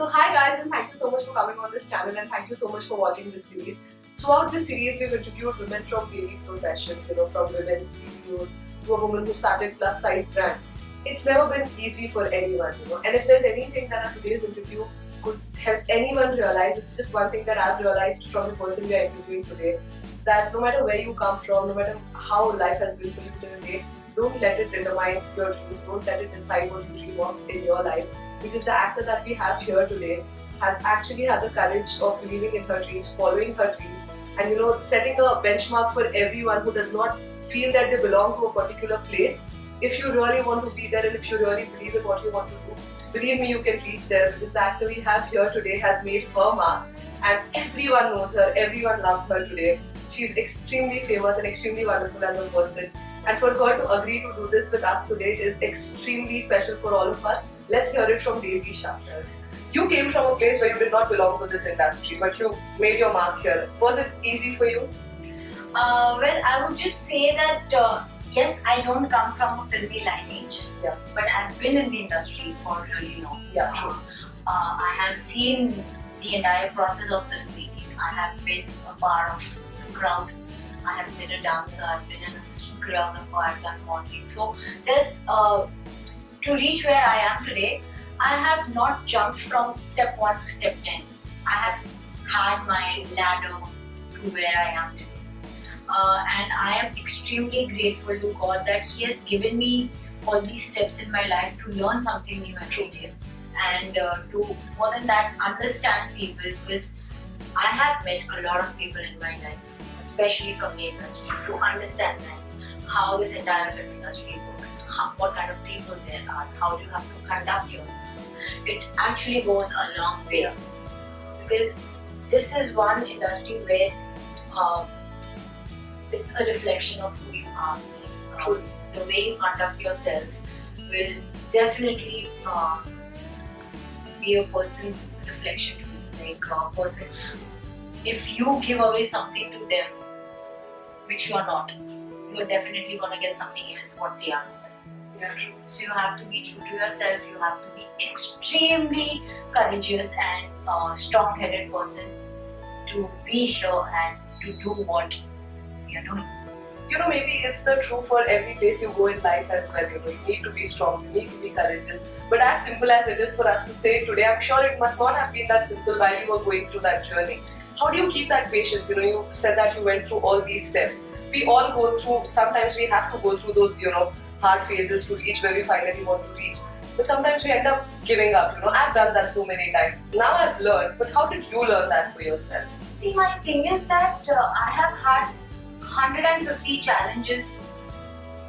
So hi guys, and thank you so much for coming on this channel, and thank you so much for watching this series. Throughout this series, we've interviewed women from varied professions, from women CEOs to a woman who started plus size brand. It's never been easy for anyone, and if there's anything that our today's interview could help anyone realize, it's just one thing that I've realized from the person we are interviewing today, that no matter where you come from, no matter how life has been for you till date, don't let it determine your dreams, don't let it decide what you dream of in your life. Because the actor that we have here today has actually had the courage of believing in her dreams, following her dreams, and setting a benchmark for everyone who does not feel that they belong to a particular place. If you really want to be there and if you really believe in what you want to do, believe me, you can reach there, because the actor we have here today has made her mark and everyone knows her, everyone loves her today. She's extremely famous and extremely wonderful as a person, and for her to agree to do this with us today is extremely special for all of us. Let's hear it from Aarzoo Shah. You came from a place where you did not belong to this industry, but you made your mark here. Was it easy for you? Well, I would just say that yes, I don't come from a filmy lineage, but I've been in the industry for really long. Yeah, true. I have seen the entire process of filmmaking. I have been a part of the crowd. I have been a dancer. I've been an assistant choreographer. I've done modeling. So there's to reach where I am today, I have not jumped from step 1 to step 10. I have had my ladder to where I am today. And I am extremely grateful to God that He has given me all these steps in my life to learn something new every day. And to, more than that, understand people, because I have met a lot of people in my life, especially from the industry, to understand them, how this entire film industry works, what kind of people there are, how do you have to conduct yourself. It actually goes a long way, because this is one industry where it's a reflection of who you are. The way you conduct yourself will definitely be a person's reflection to you. Like a person, if you give away something to them which you are not, you're definitely gonna get something else what they are not. Yeah, true. So you have to be true to yourself. You have to be extremely courageous and strong-headed person to be here and to do what you're doing. Maybe it's the true for every place you go in life as well. You need to be strong, you need to be courageous. But as simple as it is for us to say today, I'm sure it must not have been that simple while you were going through that journey. How do you keep that patience? You said that you went through all these steps. We all go through, sometimes we have to go through those, hard phases to reach where we finally want to reach. But sometimes we end up giving up. I've done that so many times. Now I've learned, but how did you learn that for yourself? See, my thing is that I have had 150 challenges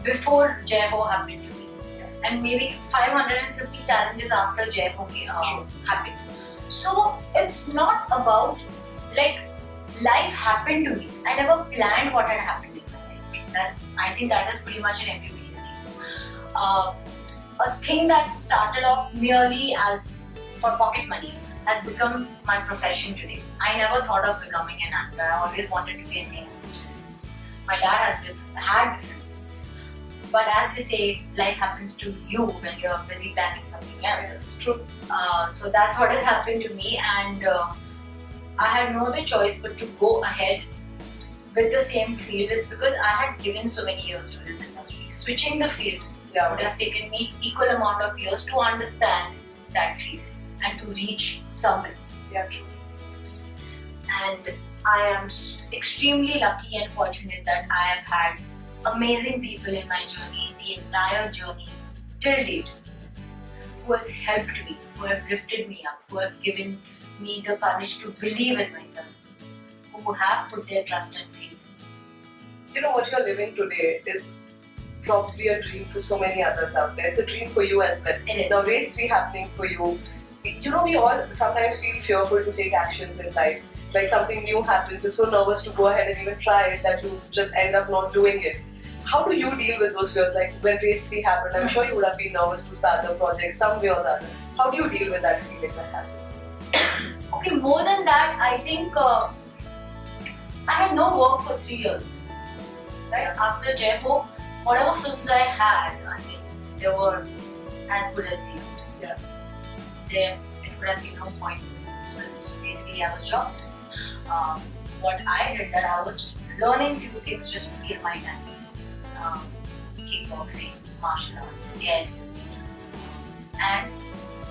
before Jai Ho happened to me, and maybe 550 challenges after Jai Ho happened. So it's not about like life happened to me. I never planned what had happened in my life. I think that is pretty much in everybody's case. A thing that started off merely as for pocket money has become my profession today. I never thought of becoming an actor. I always wanted to be an actress. My dad has had different things. But as they say, life happens to you when you're busy planning something else. Yes, true. So that's what has happened to me, and I had no other choice but to go ahead with the same field. It's because I had given so many years to this industry. Switching the field would have taken me equal amount of years to understand that field and to reach somewhere. Yeah, true. And I am extremely lucky and fortunate that I have had amazing people in my journey, the entire journey till date, who has helped me, who have lifted me up, who have given me the courage to believe in myself, who have put their trust and faith. What you're living today is probably a dream for so many others out there. It's a dream for you as well. It is. The race 3 happening for you. We all sometimes feel fearful to take actions in life. Like something new happens, you're so nervous to go ahead and even try it that you just end up not doing it. How do you deal with those fears? Like when race 3 happened, I'm sure you would have been nervous to start the project some way or the other. How do you deal with that feeling that happens? Okay, more than that, I think I had no work for 3 years. Right after Jai Ho, whatever films I had, I mean, they were as good as you. Yeah. It would have been no point doing this film. So basically, I was jobless. What I did that I was learning few things just to kill my time. Kickboxing, martial arts, air, and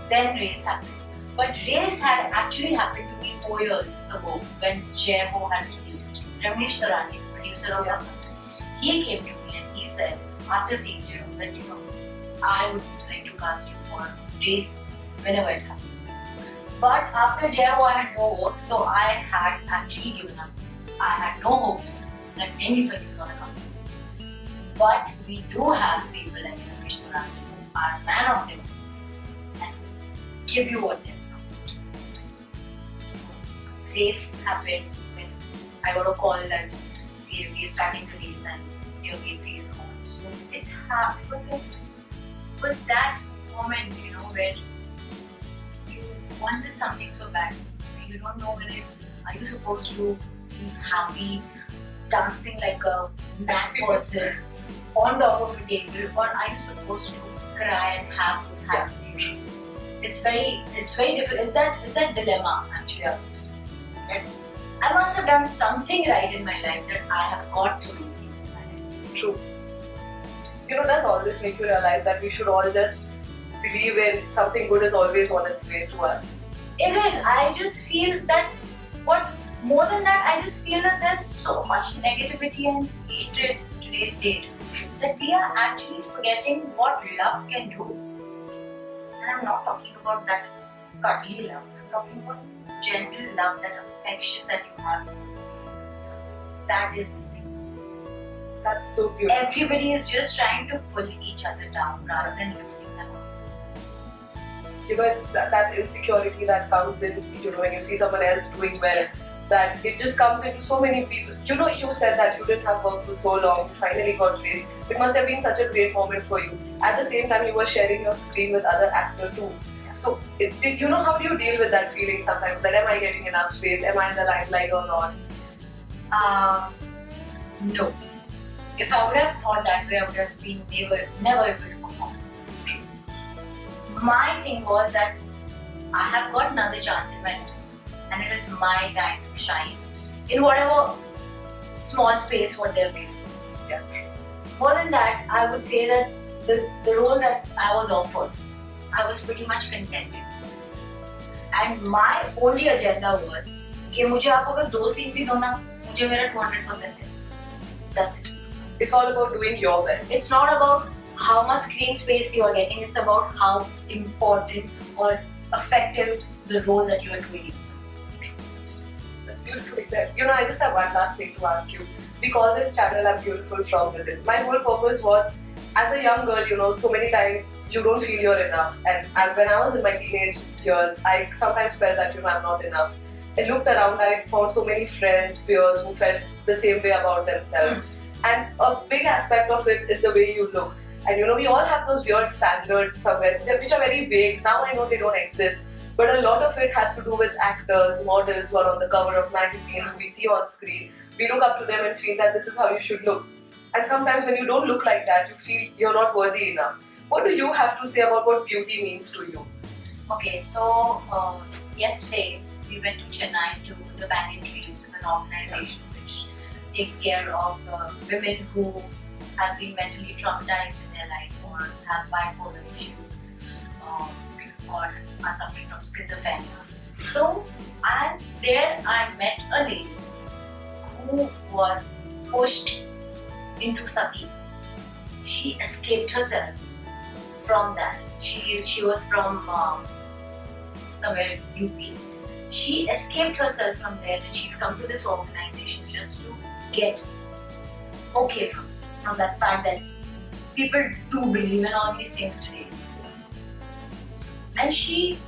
then race happened. But race had actually happened to me 4 years ago when Jai Ho had released. Ramesh Tarani, the producer of that, he came to me and he said, after seeing Jai Ho, that I would like to cast you for race whenever it happens. But after Jai Ho, I had no work, so I had actually given up. I had no hopes that any film is gonna come. But we do have people like Ramesh Tarani who are man of their words and give you what they've promised. So, race happened when I got a call that we are starting to race and your gateway is on. So it happened. It was that moment, where you wanted something so bad. You don't know whether are you supposed to be happy, dancing like a mad person on top of a table, or are you supposed to cry and have those happy tears? It's very difficult. It's that dilemma actually. And I must have done something right in my life that I have got so many things in my life. True. Does all this make you realize that we should all just believe in something good is always on its way to us? It is. I just feel that more than that, I just feel that there's so much negativity and hatred in today's state that we are actually forgetting what love can do. And I'm not talking about that cuddly love. I'm talking about gentle love, that affection that you have towards people. That is missing. That's so beautiful. Everybody is just trying to pull each other down rather than lifting them up. It's that insecurity that comes in, when you see someone else doing well, that it just comes into so many people. You said that you didn't have work for so long, you finally got raised. It must have been such a great moment for you. At the same time, you were sharing your screen with other actors too. So, how do you deal with that feeling sometimes? That am I getting enough space? Am I in the limelight or not? No. If I would have thought that way, I would have been never able to perform. My thing was that I have got another chance in my life, and it is my time to shine in whatever small space what they're given. Yeah. More than that, I would say that the role that I was offered, I was pretty much contented. And my only agenda was कि मुझे आप अगर 2 scene भी दो ना, मुझे मेरा 200% है. That's it. It's all about doing your best. It's not about how much screen space you are getting. It's about how important or effective the role that you are doing. That's beautifully said. I just have one last thing to ask you. We call this channel I'm Beautiful From Within. My whole purpose was, as a young girl, so many times you don't feel you're enough. And when I was in my teenage years, I sometimes felt that, I'm not enough. I looked around, I found so many friends, peers who felt the same way about themselves. And a big aspect of it is the way you look. And we all have those weird standards somewhere, which are very vague. Now I know they don't exist. But a lot of it has to do with actors, models who are on the cover of magazines, who we see on screen. We look up to them and feel that this is how you should look. And sometimes when you don't look like that, you feel you're not worthy enough. What do you have to say about what beauty means to you? Okay, so yesterday we went to Chennai to the Banyan Tree, which is an organization which takes care of women who have been mentally traumatized in their life or have bipolar issues or are suffering from schizophrenia. So, and there I met a lady who was pushed into sati. She escaped herself from that. She was from somewhere UP. She escaped herself from there and she's come to this organization just to get okay from that fact that people do believe in all these things today. And she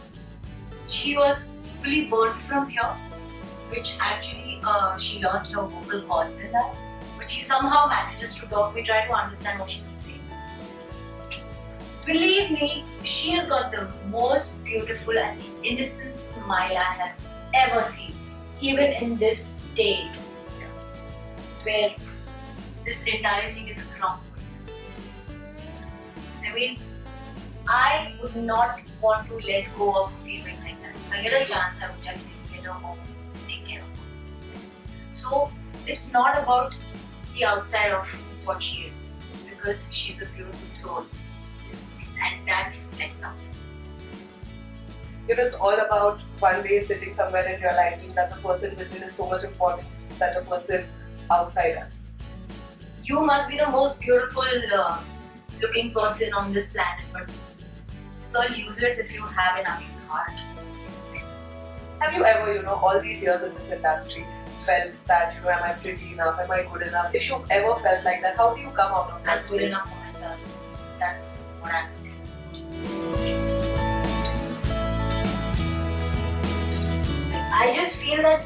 was fully burnt from here, which actually she lost her vocal cords in that. But she somehow manages to talk. We try to understand what she was saying. Believe me, she has got the most beautiful and innocent smile I have ever seen, even in this state where this entire thing is crumbled. I mean, I would not want to let go of a feeling like that. I get a chance, I would definitely get her home, take care of her. So it's not about the outside of what she is, because she's a beautiful soul, and that reflects something. It's all about one day sitting somewhere and realizing that the person within is so much important than the person outside us. You must be the most beautiful looking person on this planet, but it's all useless if you have an ugly heart. Have you ever, all these years in this industry, felt that, am I pretty enough? Am I good enough? If you've ever felt like that, how do you come out of that I'm good space? enough for myself. That's what I'm doing. I just feel that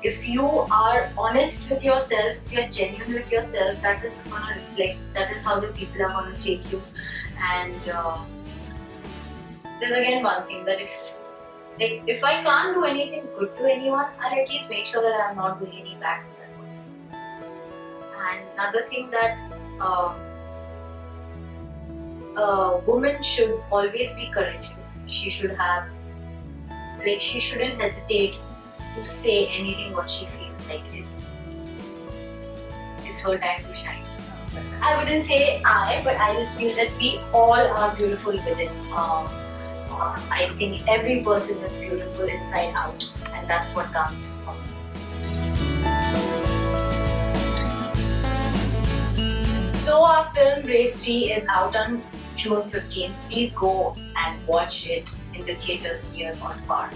if you are honest with yourself, if you're genuine with yourself, that is gonna reflect. That is how the people are gonna take you. And there's again one thing that if I can't do anything good to anyone, I'll at least make sure that I'm not doing any bad to that person. And another thing that a woman should always be courageous. She should have, she shouldn't hesitate to say anything what she feels like. It's her time to shine. I wouldn't say but I just feel that we all are beautiful within. I think every person is beautiful inside out, and that's what counts. So our film Race 3 is out on June 15th. Please go and watch it in the theaters near or far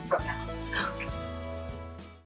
from your house.